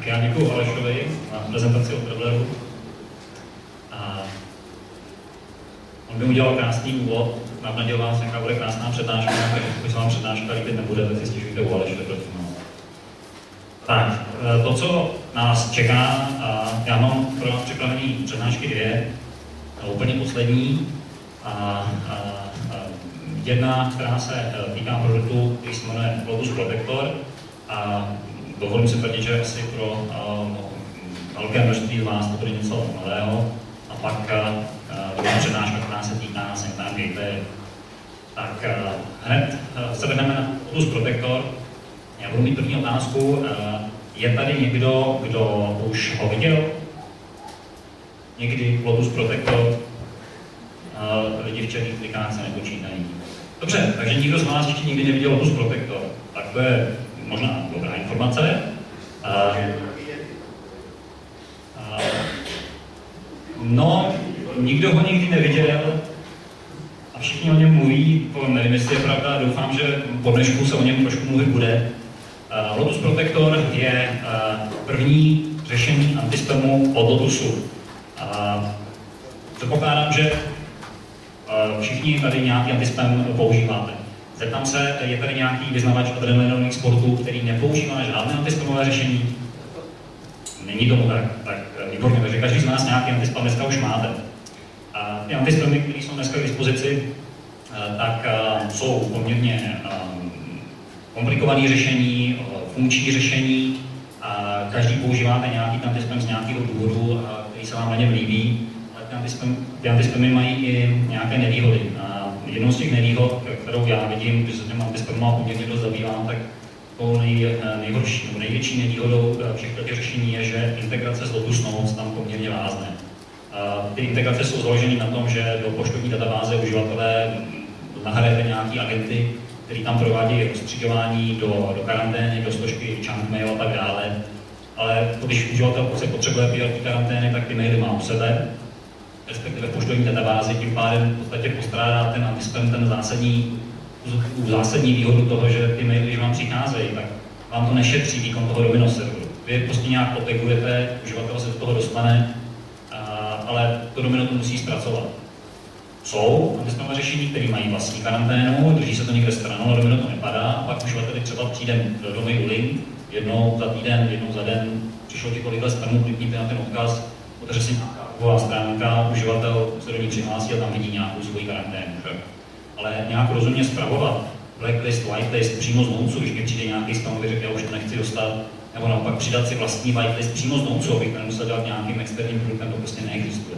já děkuji Alešovi na prezentaci o Travelerů. On by udělal krásný úvod, navnadil vás, jaká bude krásná přednáška, takže pokud se vám přednáška líbit nebude, tak si stěžujte u Aleše, prosím. Tak, to, co nás čeká, já mám pro vás připravený přednášky dvě, úplně poslední. Jedna, která se týká produktu, který se jmenuje Lotus Protector. Dovolím si tvrdit, že asi pro velké množství z vás to bude něco nového. A pak druhá přednáška, která se týká Sanctum Gateway. Tak hned se vrhneme na Lotus Protector. Já budu mít první otázku. Je tady někdo, kdo už ho viděl? Někdy Lotus Protector? Lidi v černých klikách se nepočítají. Dobře, takže nikdo z vás ještě nikdy neviděl Lotus Protector. Tak to je možná dobrá informace. No, nikdo ho nikdy neviděl a všichni o něm mluví, nevím, jestli je pravda, doufám, že po dnešku se o něm trošku mluvit bude. Lotus Protector je první řešení antispamu od Lotusu. Předpokládám, že všichni tady nějaký antispam používáte. Zeptám se, je tady nějaký vyznavač adrenalinových sportů, který nepoužívá žádné antispamové řešení? Není tomu tak. Tak výborně, takže každý z nás nějaký antispam dneska už máte. Ty antispamy, které jsou dneska k dispozici, tak jsou poměrně komplikované řešení, funkční řešení. Každý používáte nějaký antispam z nějakého důvodu, který se vám na něm líbí. Ty antispamy mají i nějaké nevýhody. Jednou z těch nevýhod, kterou já vidím, když se těm antispamama poměrně dost zabývám, tak tou nejhorší nebo největší nevýhodou všech těch řešení je, že integrace s Lotus Notes tam poměrně vázne. Ty integrace jsou založeny na tom, že do poštovní databáze uživatelé nahrajete nějaký agenty, který tam provádějí rozstřiďování do karantény, do složky chunk mail a tak dále. Ale když uživatel se potřebuje podívat té karantény, tak ty maily má u sebe, respektive v poštovní databázi, tím pádem v podstatě postrádá ten antispam ten zásadní výhodu toho, že ty maily, když vám přicházejí, tak vám to nešetří výkon toho domino serveru. Vy prostě nějak potegujete, uživatel se do toho dostane, ale to domino to musí zpracovat. Jsou antispamové řešení, které mají vlastní karanténu, drží se to někde stranou, ale domino to nepadá, a pak uživateli třeba přijde do domailu link, jednou za týden, jednou za den, přišlo ti kolikhle spamu, klikněte na ten odkaz, otevře si nějaká stránka, uživatel se do ní přihlásí a tam vidí nějakou svoji karanténu. Že? Ale nějak rozumně spravovat blacklist, whitelist přímo z Notesu, když mi přijde nějaký spamový řek, já už to nechci dostat, nebo naopak přidat si vlastní whitelist přímo z Notesu, abych to nemusel dělat nějakým externím produktem, to prostě neexistuje.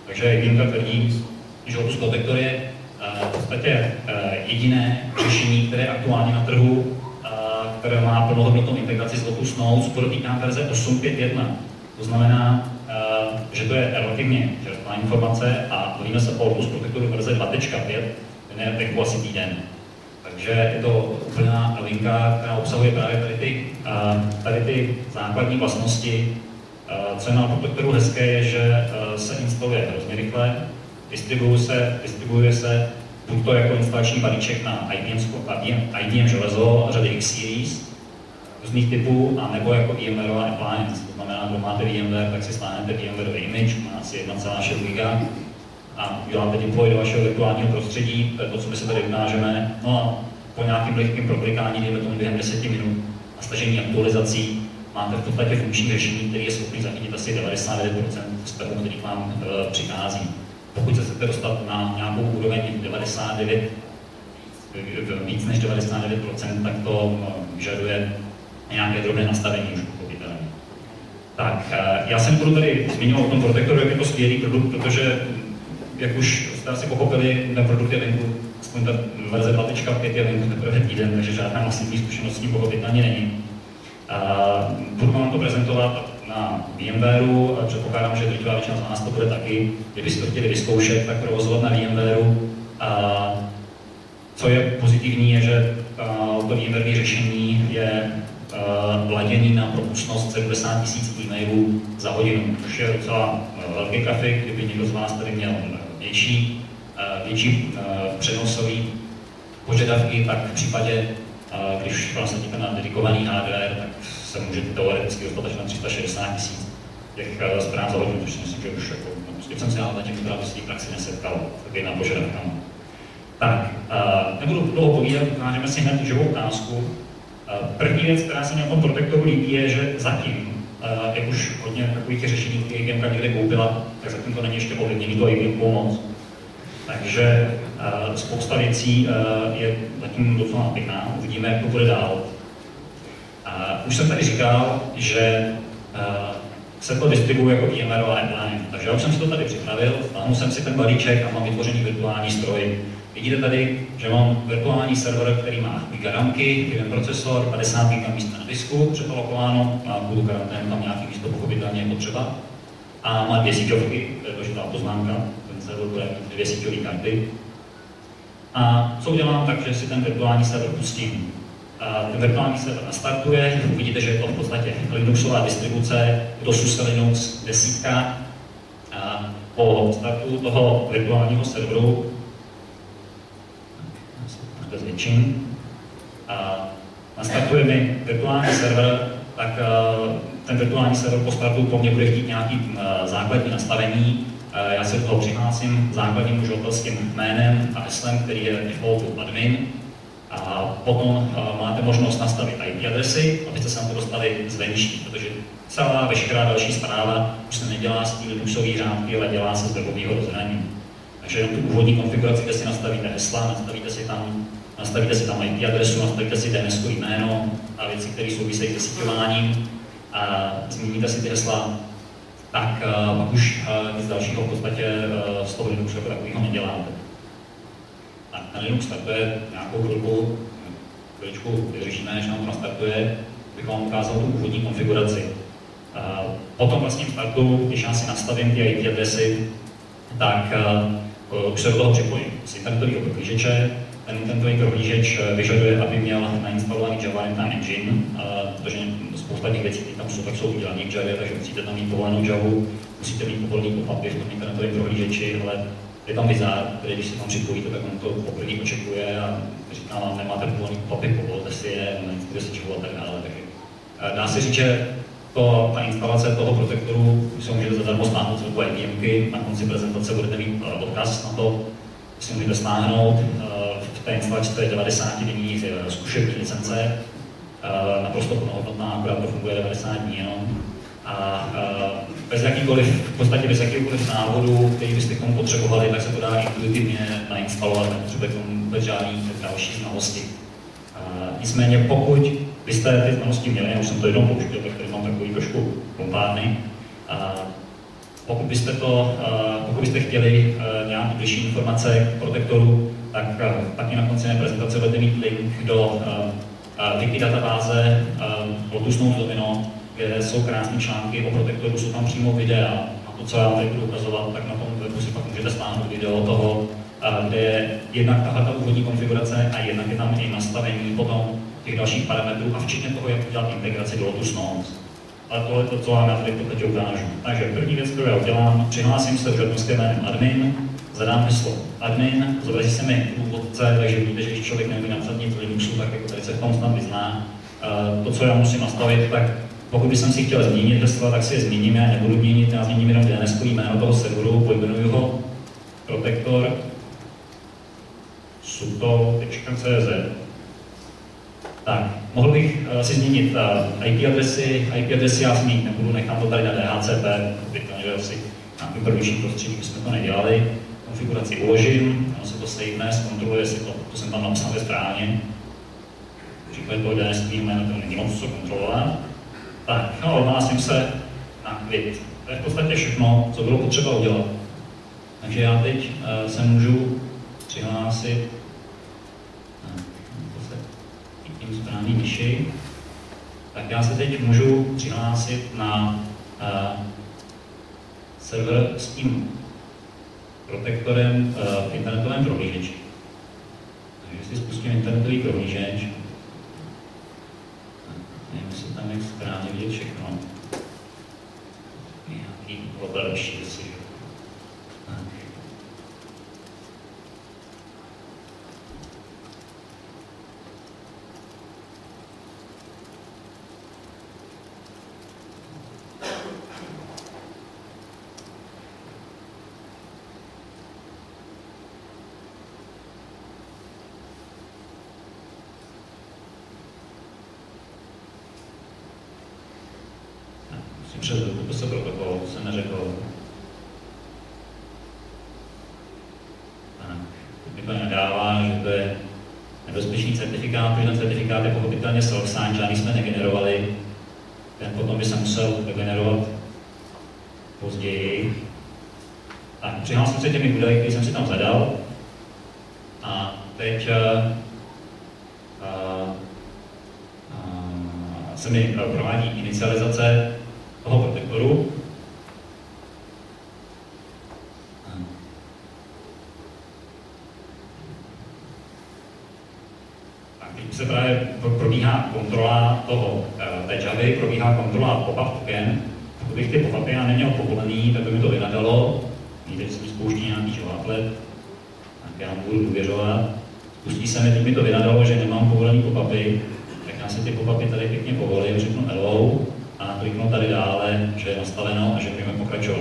Takže Jimka tvrdí, že Lotus Protector je v podstatě jediné řešení, které je aktuálně na trhu, které má plnohodnotnou integraci s Lotus Notes, podotýká verze 8.5.1. To znamená, že to je relativně čerstvá informace a bavíme se o Lotus Protectoru verze 2.5, ten je venku asi týden. Takže je to úplná novinka, která obsahuje právě tady ty základní vlastnosti. Co je na Protectoru hezké, je, že se instaluje hrozně rychle, distribuuje se buď to jako instalační balíček na IBM železo řady X-Series různých typů, a nebo jako VMware appliance. To znamená, kdo máte VMware, tak si stáhnete VMware image, má asi 1,6 GB a uděláte deploy do vašeho virtuálního prostředí, to je to, co my se tady ukážeme. No a po nějakým lehkým proklikání, dejme tomu během 10 minut a stažení aktualizací, máte v podstatě funkční řešení, který je schopný zachytit asi 99% spamu, který k vám přichází. Pokud se chcete dostat na nějakou úroveň 99, víc než 99%, tak to vyžaduje nějaké drobné nastavení už pochopitelně. Tak, já jsem budu tady zmiňovat o tom Protectoru, jak je to skvělý produkt, protože, jak už jste asi pochopili, ten produkt je venku, aspoň ta verze 2.5 je venku teprve týden, takže žádná masivní zkušenost s tím pochopitelně není. Budu vám to prezentovat na VMwareu, předpokládám, že drtivá většina z nás to bude taky. Kdybyste to chtěli vyzkoušet, tak provozovat na VMwareu. Co je pozitivní, je, že to VMware řešení je laděný na propustnost 70 000 e-mailů za hodinu, což je docela velký grafik. Kdyby někdo z vás tady měl větší přenosový požadavky, tak v případě, když nasadíte na dedikovaný hardware, tak se může teoreticky dostat až na 360 000 těch zpráv za hodinu, což si myslím, že už jako, prostě jsem se ale zatím právě v praxi nesetkal takovýma požadavkama. Tak, nebudu dlouho povídat, ukážeme si hned živou ukázku. První věc, která se mi o tom protektoru líbí, je, že zatím, jak už hodně takových řešení, které IBM někde koupila, tak zatím to není ještě ovlivněný to IBM moc. Takže spousta věcí je zatím docela napěchná, uvidíme, jak to bude dál. Už jsem tady říkal, že se to distribuuje jako VMware Online, takže já už jsem si to tady připravil, stáhnul jsem si ten balíček a mám vytvořený virtuální stroj. Vidíte tady, že mám virtuální server, který má gigaramky, jeden procesor, 50 GB místa na disku, předalokováno, má půl karanténu, tam nějaký místo pochopitelně je potřeba. A má 2 síťovky, to je důležitá poznámka, ten server bude mít 2 síťové karty. A co udělám, takže si ten virtuální server pustím. Ten virtuální server nastartuje, uvidíte, že je to v podstatě Linuxová distribuce, je to SUSE Linux 10. Po startu toho virtuálního serveru zvětším. Nastartuje mi virtuální server, tak ten virtuální server po startu po mně bude chtít nějaký základní nastavení. Já se do toho přihlásím základním uživatelským jménem a heslem, který je defaultu admin. A potom máte možnost nastavit IP adresy, abyste se na to dostali zvenčí, protože celá veškerá další zpráva už se nedělá z té Linuxové řádky, ale dělá se z webového rozhraní. Takže jenom tu úvodní konfiguraci, kde si nastavíte hesla, nastavíte si tam IP adresu, nastavíte si DNS jméno a věci, které souvisejí se síťováním a změníte si ty hesla, tak pak už nic dalšího v podstatě z toho Linuxu jako takového neděláte. Tak ten Linux startuje nějakou chviličku vyřešíme, než nám to nastartuje, bych vám ukázal tu úvodní konfiguraci. Po tom vlastním startu, když já si nastavím ty IP adresy, tak už se do toho připojím z internetového prohlížeče. Ten internetový prohlížeč vyžaduje, aby měl nainstalovaný Java Runtime Engine, protože spousta těch věcí, které tam jsou, tak jsou udělané v Javě, takže musíte tam mít povolenou Javu, musíte mít povolený pop-upy v tom internetovém prohlížeči, ale je tam wizard, který když si tam připojíte, tak on to poprvé očekuje a říká vám, nemáte povolený pop-upy, povolte si je, nainstalujte si Javu a tak dále. Takže dá se říct, že ta instalace toho protektoru se můžete zadarmo stáhnout z webu IBMky, na konci prezentace budete mít odkaz na to, si můžete stáhnout. V té instalaci to je 90-denní zkušební licence, naprosto plnohodnotná, akorát to funguje 90 dní jenom. A v podstatě bez jakýkoliv návodu, který byste k tomu potřebovali, tak se to dá intuitivně nainstalovat, nepotřebuje k tomu vůbec žádný další znalosti. Nicméně pokud byste ty znalosti měli, já už jsem to jednou použil, tak tady mám takový trošku pompárny, pokud byste chtěli nějaké bližší informace k protektoru, tak taky na konci prezentace budete mít link do wiki databáze Lotus Notes Domino, kde jsou krásné články o protektoru, jsou tam přímo videa. A to, co já vám tady budu ukazovat, tak na tom webu si pak můžete stáhnout video toho, kde je jednak ta úvodní konfigurace a jednak je tam i nastavení potom těch dalších parametrů a včetně toho, jak udělat integraci do Lotus Notes. Ale tohle je to, co vám já tady teď ukážu. Takže první věc, kterou já udělám, přihlásím se uživatelským jménem admin, zadám heslo admin, zobrazí se mi průvodce, takže vidíte, že když člověk neumí napsat nic v Linuxu, tak jako tady se v tom snad vyzná. To, co já musím nastavit, tak pokud bych si chtěl změnit hesla, tak si je změním, já nebudu měnit, já změním jenom DNS jméno toho serveru, pojmenuji ho protektor suto.cz. Tak, mohl bych si změnit IP adresy já změnit nebudu, nechám to tady na DHCP, protože asi nějakým prvničním prostředím jsme to nedělali. Konfiguraci uložím, ono se to sejme, zkontroluje si to jsem tam napsal správně. Říkali to DNS jméno, to není moc co kontrolovat. Tak, odhlásím se na quit. To je v podstatě všechno, co bylo potřeba udělat. Takže já teď se můžu přihlásit tím správný myši. Tak já se teď můžu přihlásit na server s tím protektorem v internetovém prohlížeči. Takže si spustím internetový prohlížeč. Nevím, jestli tam je správně vidět všechno. Nějaký další věci. přes DPS protokol se neřekl. Mi to nedává, že to je nebezpečný certifikát, protože ten certifikát je pochopitelně self-signed, žádný jsme negenerovali. Ten potom by se musel vygenerovat později. Tak, přihlásil se těmi údaji, které jsem si tam zadal. A teď se mi provádí inicializace toho protektoru. Tak, teď se právě probíhá kontrola té Javy, probíhá kontrola pop-up token. Pokud bych ty pop-upy já neměl povolený, tak by mi to vynadalo. Teď se mi spouští nějaký javaplet, tak já mu budu důvěřovat. Spustí se mi, teď mi to vynadalo, že nemám povolený pop-upy, tak já si ty pop-upy tady pěkně povolím, řeknu hello a kliknu tady dále, že je nastaveno a že můžeme pokračovat.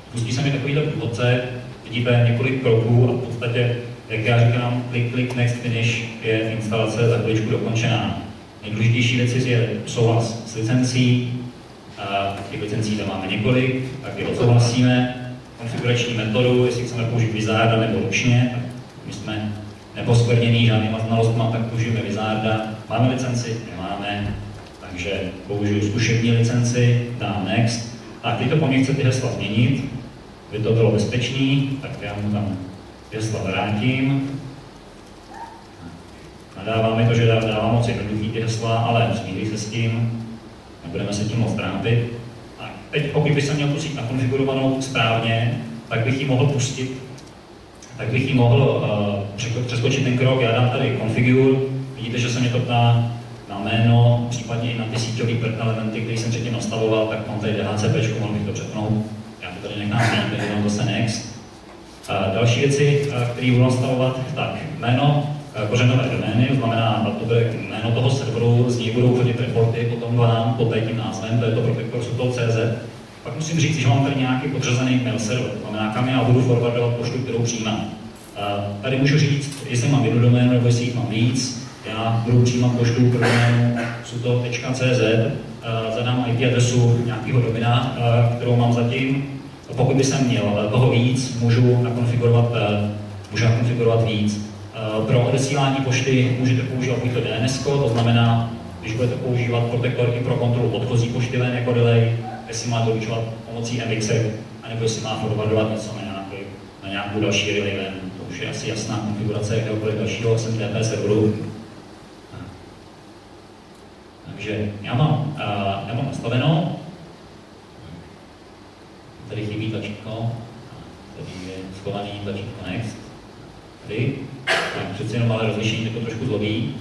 Spustí se mi takovýhle průvodce, vidíte několik kroků a v podstatě, jak já říkám, klik next finish je instalace za chviličku dokončená. Nejdůležitější věc je souhlas s licencí, těch licencí tam máme několik, tak je odsouhlasíme. Konfigurační metodu, jestli chceme použít Wizarda nebo ručně, tak my jsme neposkvrnění žádnýma znalostma, tak použijeme Wizarda. Máme licenci? Nemáme, takže použiju zkušební licenci, dám next. A teď to po mně chce ty hesla změnit, aby to bylo bezpečný, tak já mu tam hesla vrátím. Nadává mi to, že dává moc jednoduchý ty hesla, ale smíří se s tím, nebudeme se tím moc trápit. Teď, pokud bych se měl tu síť nakonfigurovanou správně, tak bych ji mohl pustit, tak bych ji mohl přeskočit ten krok. Já dám tady configure, vidíte, že se mě to ptá na jméno, případně i na ty síťové elementy, které jsem předtím nastavoval, tak mám tady DHCP, mohl bych to přepnout. Já to tady nechám být, tady dám zase next. Další věci, které budu nastavovat, tak jméno, kořenové domény, to znamená, to bude jméno toho serveru, z něj budou chodit reporty potom vám pod tím názvem, to je to protector.cz. Pak musím říct, že mám tady nějaký podřazený mail server, to znamená, kam já budu forwardovat poštu, kterou přijímám. Tady můžu říct, jestli mám jednu doménu, nebo jestli jich mám víc. Já budu přijímat poštu pro doménu suto.cz, zadám IP adresu nějakého domena, kterou mám zatím. Pokud by jsem měl toho víc, můžu nakonfigurovat víc. Pro odesílání pošty můžete používat buď to DNS, to znamená, když budete používat protektor i pro kontrolu odchozí pošty ven jako delay, jestli má doručovat pomocí MX, anebo jestli má forwardovat něco na nějakou další relay ven. To už je asi jasná konfigurace jakéhokoliv dalšího SMTP serveru. Takže já mám nastaveno. Tady chybí tlačítko, tady je schovaný tlačítko Next. Tady, tak přeci jenom ale rozlišení to trošku zlobí.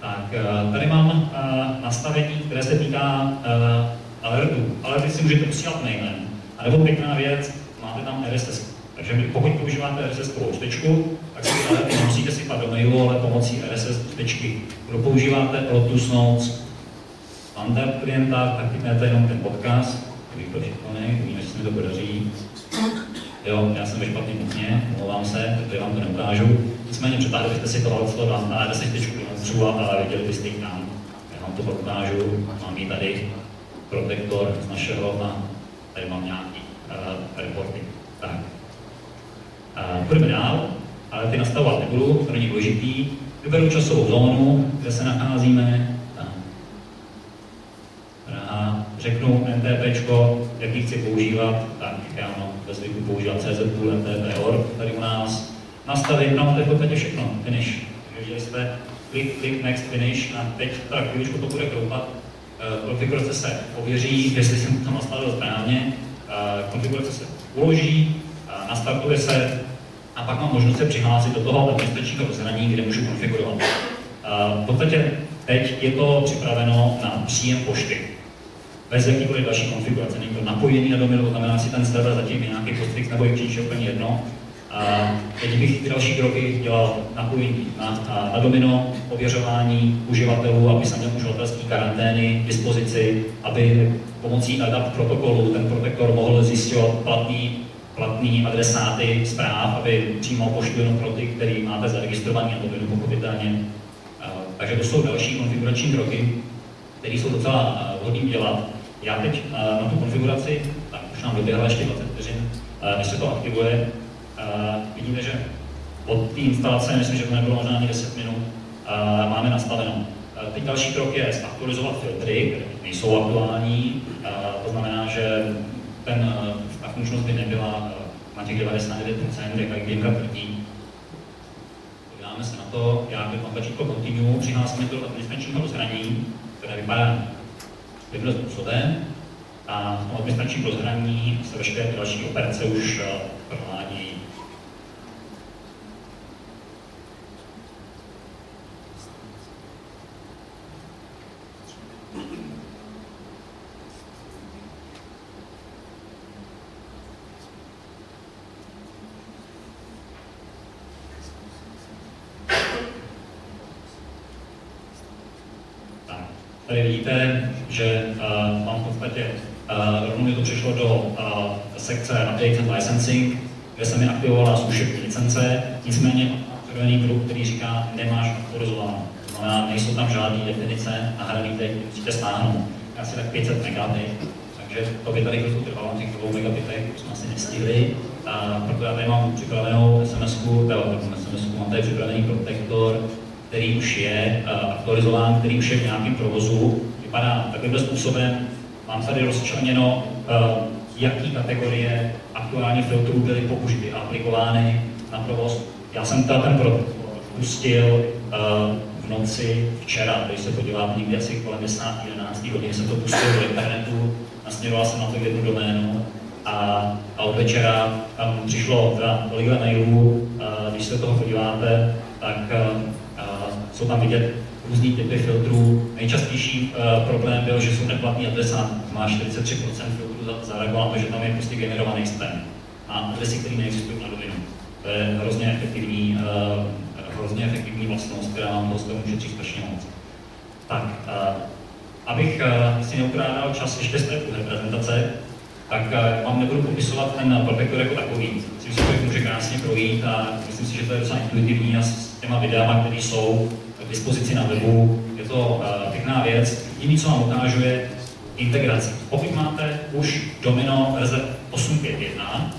Tak tady mám nastavení, které se týká alertů. Alerty si můžete posílat mailem. A nebo pěkná věc, máte tam RSS. Takže pokud používáte RSS-kovou čtečku, tak si alerty nemusíte sypat do mailu, ale pomocí RSS čtečky. Když používáte Lotus Notes standard klienta, tak kliknete jenom ten podcast, když to všechno uvidíme, že se mi to podaří. Jo, já jsem ve špatný kuchně, omlouvám se, protože vám to neukážu. Nicméně přetáhli byste si tohle na 10 tečku a viděli byste ji tam. Já vám to ukážu, mám ji tady, protektor z našeho a tady mám nějaký reporty. Tak. Půjdeme dál, ale ty nastavovat nebudu, to není důležitý. Vyberu časovou zónu, kde se nacházíme. Řeknu NTPčko, jaký chci používat, tak já mám ve zvyku používat CZ-pool, NTP.org tady u nás. Nastavit, no to je v podstatě všechno, finish. Takže viděli jste, click next finish a teď teda chvíličku to bude kroupat. Konfigurace se ověří, jestli jsem to nastavil správně. Konfigurace se uloží, nastartuje se a pak mám možnost se přihlásit do toho administračního rozhraní, kde můžu konfigurovat. V podstatě teď je to připraveno na příjem pošty. Bez jakýkoliv další konfigurace. Není to napojený na domino, to znamená, si ten server zatím je nějaký postfix nebo je příště úplně jedno. Teď bych další kroky dělal napojení na domino, ověřování uživatelů, aby jsem měl uživatelské karantény k dispozici, aby pomocí ADAPT protokolu ten protektor mohl zjišťovat platný adresáty zpráv, aby přijímal poštu jenom pro ty, který máte zaregistrovaný na dominu pochopitelně. Takže to jsou další konfigurační kroky, které jsou docela vhodný dělat. Já teď na tu konfiguraci, tak už nám doběhla ještě 20 vteřin, než se to aktivuje. Vidíte, že od té instalace, myslím, že to nebylo možná ani 10 minut, máme nastaveno. Teď další krok je zaktualizovat filtry, které nejsou aktuální. To znamená, že ta funkčnost by nebyla na těch 99%, jak Gameka tvrdí. Podíváme se na to, jak mám tlačítko Continue, přihlásíme to do administračního rozhraní, které vypadá tímto způsobem. A v tom administračním rozhraní se veškeré další operace už provádějí. Tady vidíte, že mám v podstatě rovnou mi to přišlo do sekce Update and Licensing, kde se mi aktivovala zkušební licence, nicméně aktivovaný produkt, který říká, nemáš aktualizováno. To znamená, nejsou tam žádné definice nahraný, teď musíte stáhnout. Asi tak 500 megabit, takže to by tady chvilku trvalo na těch 2 megabitech, už jsme asi nestihli. Proto já tady mám připravenou SMS-ku, mám tady připravený protektor, který už je aktualizován, který už je v nějakém provozu. Vypadá takovým způsobem. Mám tady rozčleněno, jaký kategorie aktuální filtrů byly použity a aplikovány na provoz. Já jsem ten protektor pustil v noci včera, když se podíváte někdy asi kolem 10-11 hodin, jsem to pustil do internetu, nasměroval jsem na to jednu doménu a od večera tam přišlo tolik mailů, když se toho podíváte, tak jsou tam vidět různý typy filtrů. Nejčastější problém byl, že jsou neplatný adresát. Má 43% filtrů zareagoval na to, že tam je prostě generovaný spam. A adresy, které neexistují na rovinu. To je hrozně efektivní vlastnost, která vám toho může strašně moc. Tak, abych si neukrádal čas ještě z té prezentace, tak vám nebudu popisovat ten protektor jako takový. Myslím si, že to může krásně projít a myslím si, že to je docela intuitivní a s těma videama, které jsou k dispozici na webu, je to pěkná věc. Jediné, co vám ukážu, je integraci. Pokud máte už Domino verze 8.5.1,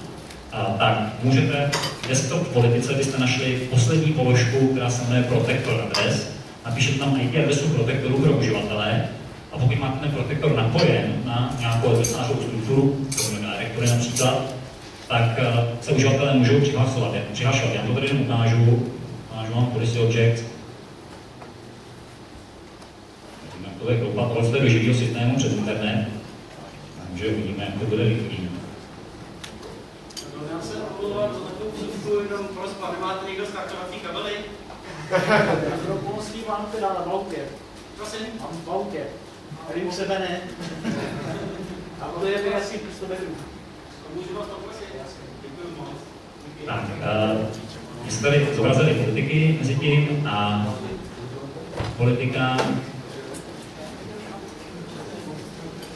tak můžete v desktop politice byste našli poslední položku, která se jmenuje Protector adres. Napíšete tam IP adresu protektoru pro uživatele. A pokud máte ten protektor napojen na nějakou adresářovou strukturu, direktory například, tak se uživatelé můžou přihlašovat. Já to tady jen ukážu vám policy object. Jak to bude kroupat, ale jste do živého systému přes internet, takže uvidíme, jak to bude rychlý. Já se omlouvám za takovou vsuvku, jenom prosba, nemáte někdo startovací kabely? Já to pomocný mám teda na autě. Prosím? Mám v autě. Tady u sebe ne. A to je by asi prostě beru. Můžu vás poprosit? Děkuji moc. Tak, my jsme tady zobrazili politiky mezi tím a politika.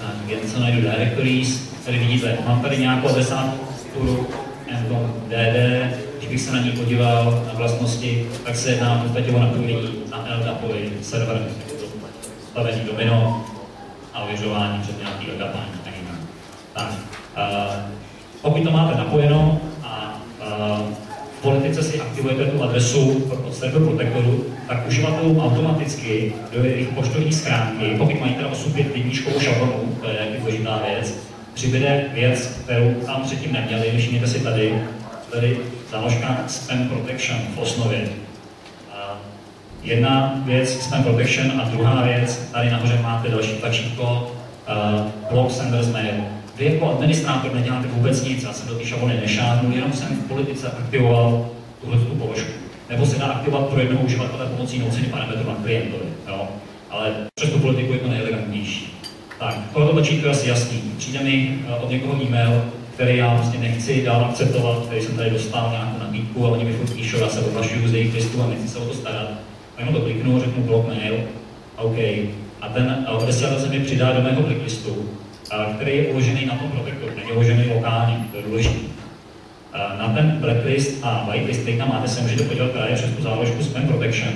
Tak, jen co najdu directories. Tady vidíte, mám tady nějakou adresáturu DD. Když bych se na ní podíval na vlastnosti, tak se jedná v podstatě o napojení na LDAPový server, stavení domino a ověřování před nějaký LDAPání. Tak, pokud to máte napojeno a v politice si aktivujete tu adresu od server protektoru, tak uživatelům automaticky do jejich poštovní schránky, pokud mají teda 8.5 šablonu, to je důležitá věc, přibude věc, kterou tam předtím neměli. Všimněte si tady záložka Spam Protection v osnově. Jedna věc Spam Protection a druhá věc, tady nahoře máte další tlačítko Block Senders Mail. Vy jako administrátor neděláte vůbec nic, já jsem do té šablony nešáhnul, jenom jsem v politice aktivoval tuhle položku. Nebo se dá aktivovat pro jednoho uživatele pomocí noucených parametrů na klientovi. Jo? Ale přes tu politiku je to nejelegantnější. Tak, tohle tlačítko je asi jasný. Přijde mi od někoho e-mail, který já prostě nechci dál akceptovat, který jsem tady dostal nějakou nabídku a oni mi furt píšou, já se odhlašuju z jejich listu a nechci se o to starat. A jenom to kliknu, řeknu block mail, OK. A ten odesílatel se mi přidá do mého blacklistu, který je uložený na tom protektoru, není uložený lokálně, to je důležité. Na ten blacklist a whitelist, který tam máte, se můžete podívat právě přes tu záložku Spam Protection,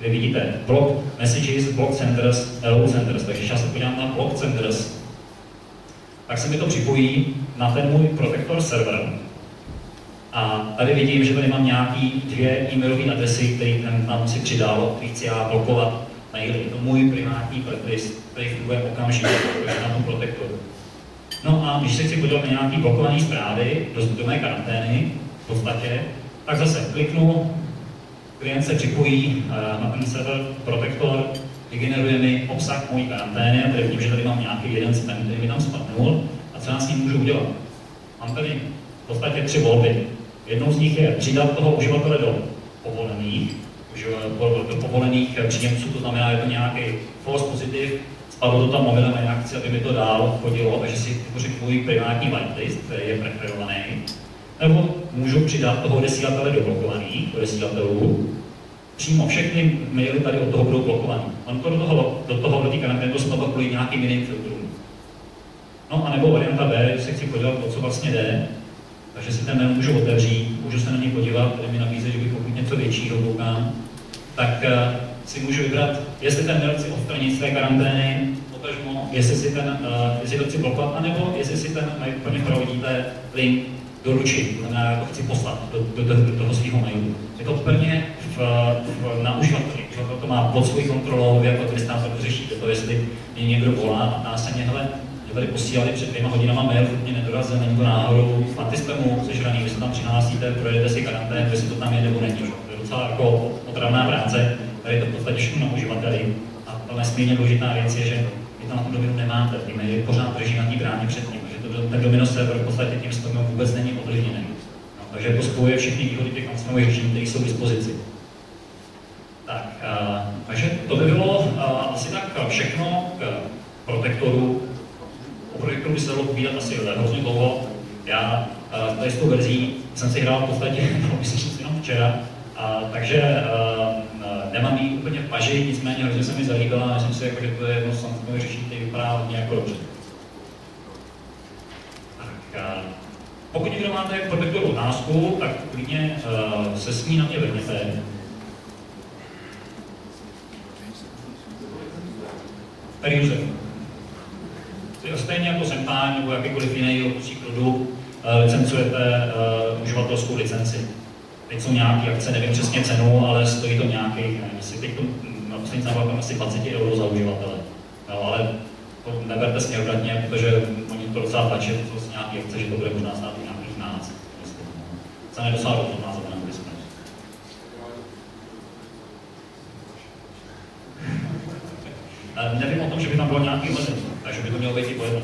kde vidíte block messages, block centers, hello centers. Takže když já se podívám na block centers, tak se mi to připojí na ten můj Protector server. A tady vidím, že tady mám nějaký 2 e-mailové adresy, které tam si přidal, který chci já blokovat maily. Je to můj privátní blacklist, který funguje okamžitě na tom Protectoru. No a když se chci podívat na nějaké blokované zprávy do mé karantény, v podstatě, tak zase kliknu, klient se připojí na ten server Protector, vygeneruje mi obsah mojí karantény a tady vidím, že tady mám nějaký jeden spam, který mi tam spadnul a co já s ním můžu udělat. Mám tady v podstatě 3 volby. Jednou z nich je přidat toho uživatele do povolených příjemců, to znamená, je to nějaký false positive, spadlo to tam mobilem a já chci, aby mi to dál chodilo, takže si vytvořím můj privátní whitelist, který je preferovaný. Nebo můžu přidat toho odesílatele do blokovaných odesílatelů. Přímo všechny maily tady od toho budou blokovaný. On to do té karantény spadlo kvůli nějakým jiným filtrům. No a nebo varianta B, že se chci podívat, o co vlastně jde. Takže si ten mail můžu otevřít, můžu se na něj podívat, tady mi nabízí, že bych pokud něco většího koukám, tak si můžu vybrat, jestli ten mail chci odstranit z té karantény, potažmo, jestli to chci blokovat, anebo jestli si ten mail úplně vidíte link doručit, to znamená, to chci poslat do toho svého mailu. Je to plně na uživateli. Uživatel to má pod svojí kontrolou, jako administrátor to řeší, to jestli mě někdo volá a ptá se mě, hele, tady posílali před 2 hodinama mail, mě nedorazil, není to náhodou, z antispamu sežraný, vy se tam přihlásíte, projedete si karanténu, jestli to tam je nebo není. To je docela jako otravná práce, tady to v podstatě všechno na uživateli. A to nesmírně důležitá věc je, že vy tam na tom dominu nemáte, ty maily pořád drží na té bráně před ním, takže ten domino server v podstatě tím spamem vůbec není ovlivněný. No, takže to spojuje všechny výhody těch spamových řešení, které jsou k dispozici. Tak, takže to by bylo asi tak všechno k Protectoru. O Protectoru by se dalo povídat asi hrozně dlouho. Já tady s tou verzí jsem si hrál v podstatě jenom včera, takže nemám ji úplně v paži, nicméně hrozně se mi zalíbila a myslím si, jako, že to je jedno samotné řešení, které vypadá hodně jako dobře. Tak, pokud někdo máte k Protectoru otázku, tak klidně se s ní na mě vrhněte. Per user. Stejně jako Sempáň nebo jakýkoliv jiný opustík produkt, licencujete uživatelskou licenci. Teď jsou nějaké akce, nevím přesně cenu, ale stojí to nějakých, nevím, jestli teď to na poslední závodem asi 20 € za uživatele. No, ale to neberte směrobratně, protože oni to docela tlačí, to jsou nějaké akce, že to bude možná stát i nějakých 15. Cena je docela rozhodná za ten display. Nevím o tom, že by tam bylo nějaký omezení, takže by to mělo být i po jednom.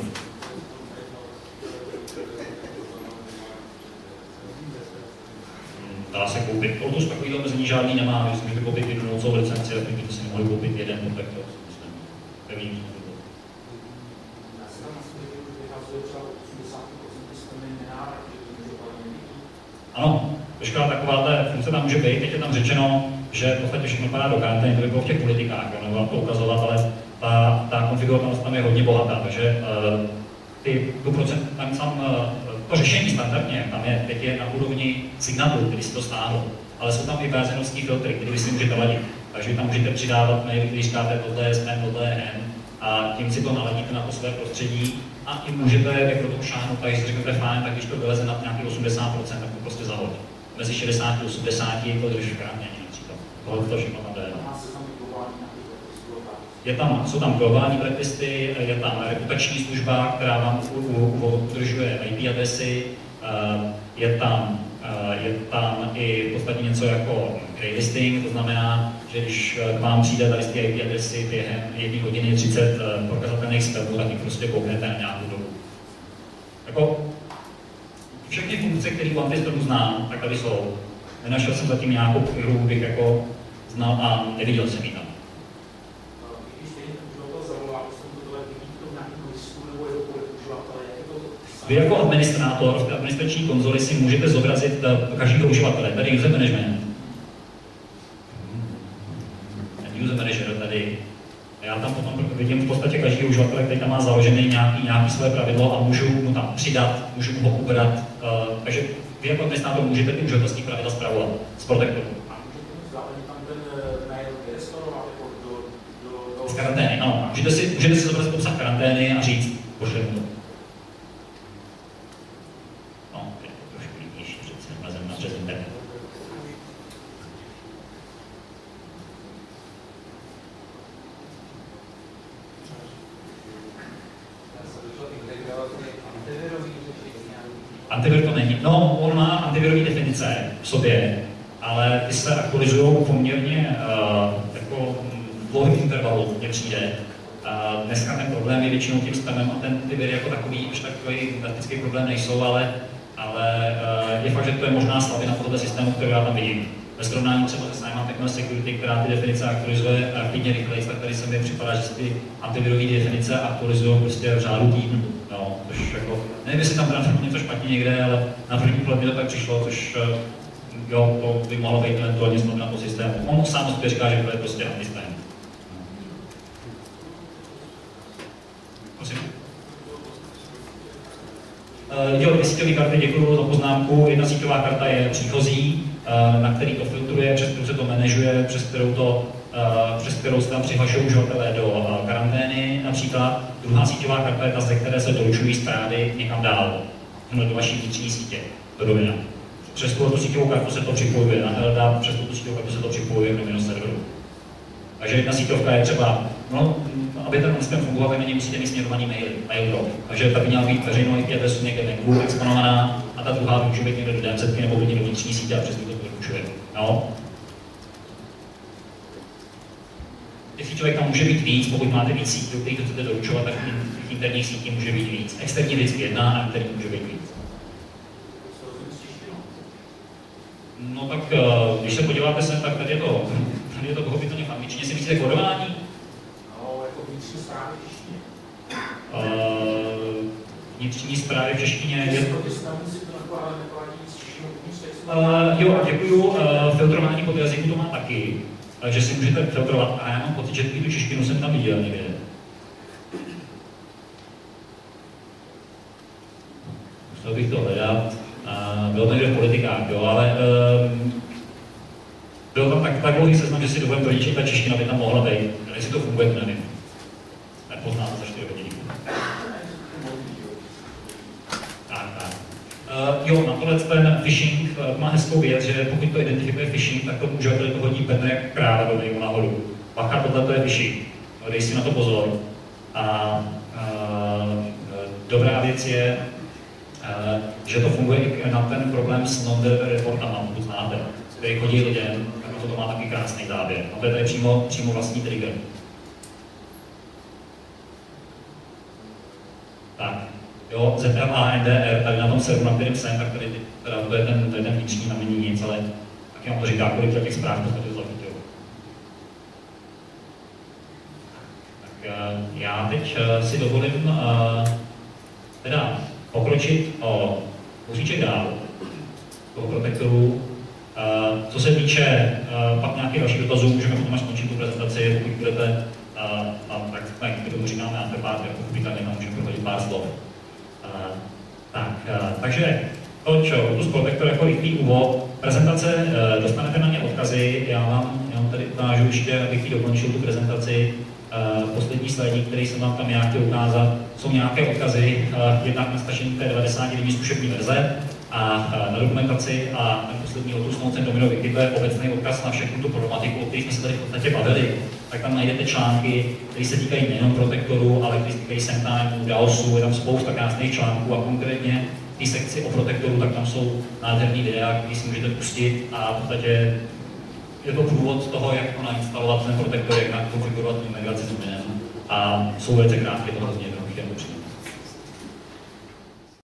Dá se koupit. Proto takový omezení žádný nemá, že si můžete koupit jednu nouzovou licenci, a kdyby si nemohli koupit jeden, tak to myslím. Pevný. Ano, veškerá taková funkce tam může být, teď je tam řečeno, že v podstatě všechno padá do karantény, to by bylo v těch politikách, nebudu vám to ukazovat, ale ta konfigurovatelnost tam je hodně bohatá, takže to řešení standardně tam je, teď je na úrovni signálu, který si to stáhlo, ale jsou tam i verzenovský filtry, který si můžete ladit, takže tam můžete přidávat maily, když říkáte tohle je spam, tohle je hen, a tím si to naladíte na to své prostředí a i můžete jako tomu šáhnout, takže si řeknete fajn, tak když to vyleze na nějaký 80%, tak to prostě zahodí. Mezi 60 a 80 to drží v krámě například. Tohle to všechno tam jde. Jsou tam globální blacklisty, je tam reputační služba, která vám udržuje IP adresy, je tam i v podstatě něco jako graylisting, to znamená, že když k vám přijde tady z té IP adresy během 1 hodiny 30 prokazatelných spamů, tak ji prostě kouknete na nějakou dobu. Jako všechny funkce, které u Antispamu znám, tak tady jsou. Nenašel jsem zatím nějakou, kterou bych jako znal a neviděl jsem ji tam. Vy jako administrátor v té administrační konzoli si můžete zobrazit každého uživatele, tady user management. Ten user manager tady. Já tam potom vidím v podstatě každý uživatel, který tam má založený nějaký své pravidlo a můžu mu tam přidat, můžu mu ho ubrat. Takže vy jako administrátor můžete ty uživatelské pravidla spravovat z Protectoru. A můžete mu zároveň tam ten mail, kde Ano, můžete si zobrazit obsah karantény a říct, pošleme to. No, je to trošku líbější, přece mlezem na přes internet. Antivir to není. No, on má antivirové definice v sobě, ale ty se aktualizují poměrně jako dlouhým intervalu, mně přijde. Dneska ten problém je většinou tím spamem a ten ty viry jako takový už takový drastický problém nejsou, ale je fakt, že to je možná slabina tohoto systému, kterou já tam vidím. Ve srovnání třeba se Simon Techno Security, která ty definice aktualizuje klidně rychleji, tak tady se mi připadá, že ty antivirové definice aktualizují prostě v řádu týdnu. No, což jako, nevím, jestli tam transformují něco špatně někde, ale na první pohled mi to tak přišlo, což jo, to by mohlo být eventuálně slabina toho systému. On sám o sobě říká, že to je prostě antisystém. Prosím. Jo, dvě síťové karty, děkuji za poznámku. Jedna síťová karta je příchozí, na který to filtruje, přes kterou se to manažuje, přes kterou se tam přihlašují uživatelé do karantény například. Druhá síťová karta je ta, ze které se doručují zprávy někam dál, do vaší vnitřní sítě, do domina. Přes tu síťovou kartu se to připojuje na LDAP, přes tu síťovou kartu se to připojuje k domino serveru. Takže jedna síťovka je třeba, no, aby ten systém fungoval, tak na něj musíte mít směrovaný mail drop. Takže ta by měla být veřejnou IP adresu někde venku exponovaná a ta druhá může být někde do DMZ nebo do vnitřní sítě a přes to doručuje. No. Těch síťovek tam může být víc, pokud máte víc sítí, do kterých to chcete doručovat, tak těch interních sítí může být víc. Externí vždycky jedna a interní může být víc. No tak, když se podíváte sem, tak tady je to pochopitelně v angličtině. Si myslíte kódování? No, jako vnitřní zprávy v češtině. Vnitřní zprávy v češtině je... Jo, děkuju. Filtrování podle jazyku to má taky. Takže si můžete filtrovat. A já mám pocit, že tu češtinu jsem tam viděl někde. Musel bych to hledat. Bylo to někde v politikách, jo, ale byl tam tak dlouhý seznam, že si dovolím tvrdit, že ta čeština by tam mohla být. Jestli to funguje, to nevím. Nepoznáte za 4 hodiny. Tak. Jo, na tohle ten phishing má hezkou věc, že pokud to identifikuje phishing, tak to uživatel to hodí bedne jak kráva do něj nahoru. Bacha, tohle je phishing. Dej si na to pozor. A dobrá věc je, že to funguje i na ten problém s non-delivery reportama, pokud znáte, který chodí lidem, tak to má taky krásný záběr. A to je tady přímo vlastní trigger. Tak, jo, ZLA, NDR, tady na tom serveru, na kterém jsem, tak tady to je ten vnitřní, tam není nic, ale taky vám to říká, kolik těch zpráv to zachytil. Tak já teď si dovolím teda pokročit o kousíček dál toho protektoru. Co se týče pak nějakých dalších dotazů, můžeme potom až skončit tu prezentaci, pokud budete, tak jak tomu říkáme afterparty, jako pochopitelně tam můžeme prohodit pár slov. Takže toť Lotus Protector jako rychlý úvod. Prezentace, dostanete na ně odkazy, já vám tady ukážu ještě, abych ji dokončil tu prezentaci. Poslední slide, který jsem vám tam nějak chtěl ukázat, jsou nějaké odkazy, jednak na stažení té 90 zkušební verze a na dokumentaci a ten poslední Lotus Notes Domino Wiki, to je obecný odkaz na všechnu tu problematiku, o které jsme se tady v podstatě bavili. Tak tam najdete články, které se týkají nejenom protektorů, ale které se týkají SendTimeu, DAOSu, je tam spousta krásných článků a konkrétně v té sekci o protektoru, tak tam jsou nádherný videa, které si můžete pustit a v podstatě je to průvod toho, jak to nainstalovat ten protektor, jak konfigurovat tu migraci s dominem a jsou velice krátké, to hrozně jednoduché.